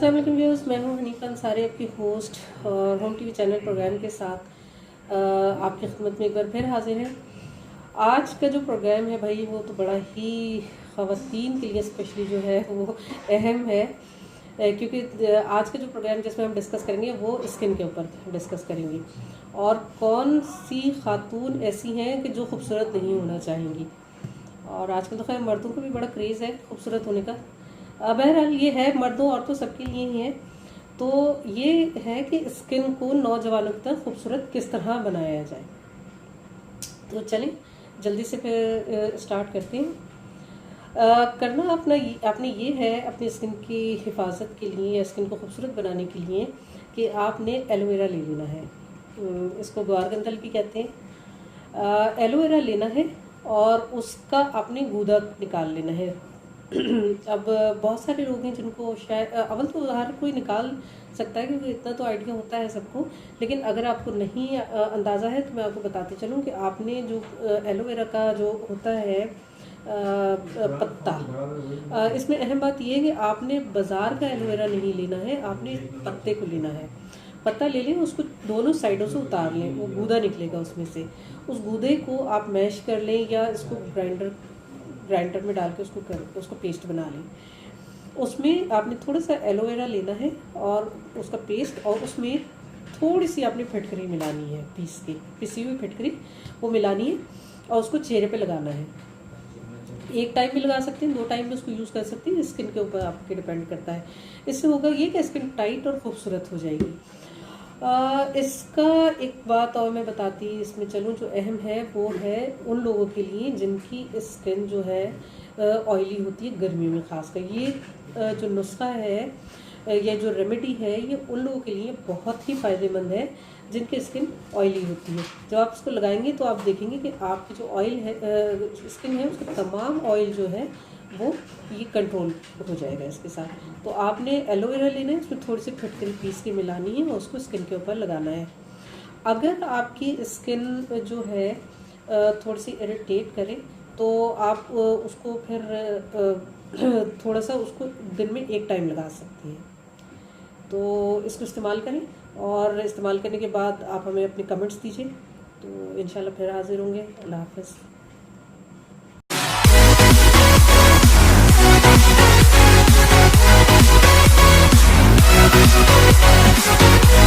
अस्सलाम वालेकुम व्यूअर्स, मैं हूं हनीफा अंसारी, आपकी होस्ट और होम टीवी चैनल प्रोग्राम के साथ आपकी खिदमत में एक बार फिर हाजिर है। आज का जो प्रोग्राम है भाई वो तो बड़ा ही ख़वातीन के लिए स्पेशली जो है वो अहम है, क्योंकि आज का जो प्रोग्राम जिसमें हम डिस्कस करेंगे वो स्किन के ऊपर डिस्कस करेंगे और कौन सी खातून ऐसी हैं कि जो खूबसूरत नहीं होना चाहेंगी। और आजकल तो खैर मर्दों को भी बड़ा क्रेज़ है खूबसूरत होने का। बहरहाल ये है मर्दों औरतों सबके लिए ही है। तो ये है कि स्किन को नौजवानों तक खूबसूरत किस तरह बनाया जाए। तो चलें जल्दी से फिर स्टार्ट करते हैं। करना आपने ये है अपनी स्किन की हिफाजत के लिए या स्किन को खूबसूरत बनाने के लिए कि आपने एलोवेरा ले लेना है। इसको ग्वारगंदल भी कहते हैं। एलोवेरा लेना है और उसका आपने गूदा निकाल लेना है। अब बहुत सारे लोग हैं जिनको शायद अव्वल तो हर कोई निकाल सकता है क्योंकि इतना तो आइडिया होता है सबको, लेकिन अगर आपको नहीं अंदाज़ा है तो मैं आपको बताती चलूँ कि आपने जो एलोवेरा का जो होता है पत्ता, इसमें अहम बात यह है कि आपने बाज़ार का एलोवेरा नहीं लेना है, आपने पत्ते को लेना है। पत्ता ले लें, उसको दोनों साइडों से उतार लें, वो गूदा निकलेगा उसमें से। उस गूदे को आप मैश कर लें या इसको ग्राइंडर में डाल के उसको पेस्ट बना लें। उसमें आपने थोड़ा सा एलोवेरा लेना है और उसका पेस्ट, और उसमें थोड़ी सी आपने फिटकरी मिलानी है, पिसी हुई फिटकरी वो मिलानी है और उसको चेहरे पे लगाना है। एक टाइम भी लगा सकते हैं, 2 टाइम भी उसको यूज़ कर सकते हैं, स्किन के ऊपर आपके डिपेंड करता है। इससे होगा ये कि स्किन टाइट और खूबसूरत हो जाएगी। इसका एक बात और मैं बताती इसमें चलूँ जो अहम है वो है उन लोगों के लिए जिनकी स्किन जो है ऑयली होती है गर्मियों में खासकर। ये जो नुस्खा है या जो रेमेडी है ये उन लोगों के लिए बहुत ही फ़ायदेमंद है जिनकी स्किन ऑयली होती है। जब आप इसको लगाएंगे तो आप देखेंगे कि आपकी जो ऑयल है स्किन है उसका तमाम ऑयल जो है वो ये कंट्रोल हो जाएगा इसके साथ। तो आपने एलोवेरा लेना है, उसमें थोड़ी सी फिटकरी पीस के मिलानी है और उसको स्किन के ऊपर लगाना है। अगर आपकी स्किन जो है थोड़ी सी इरिटेट करे तो आप उसको फिर थोड़ा सा उसको दिन में 1 टाइम लगा सकती हैं। तो इसको इस्तेमाल करें और इस्तेमाल करने के बाद आप हमें अपने कमेंट्स दीजिए। तो इंशाल्लाह फिर हाज़िर होंगे। अल्लाह हाफ़िज़।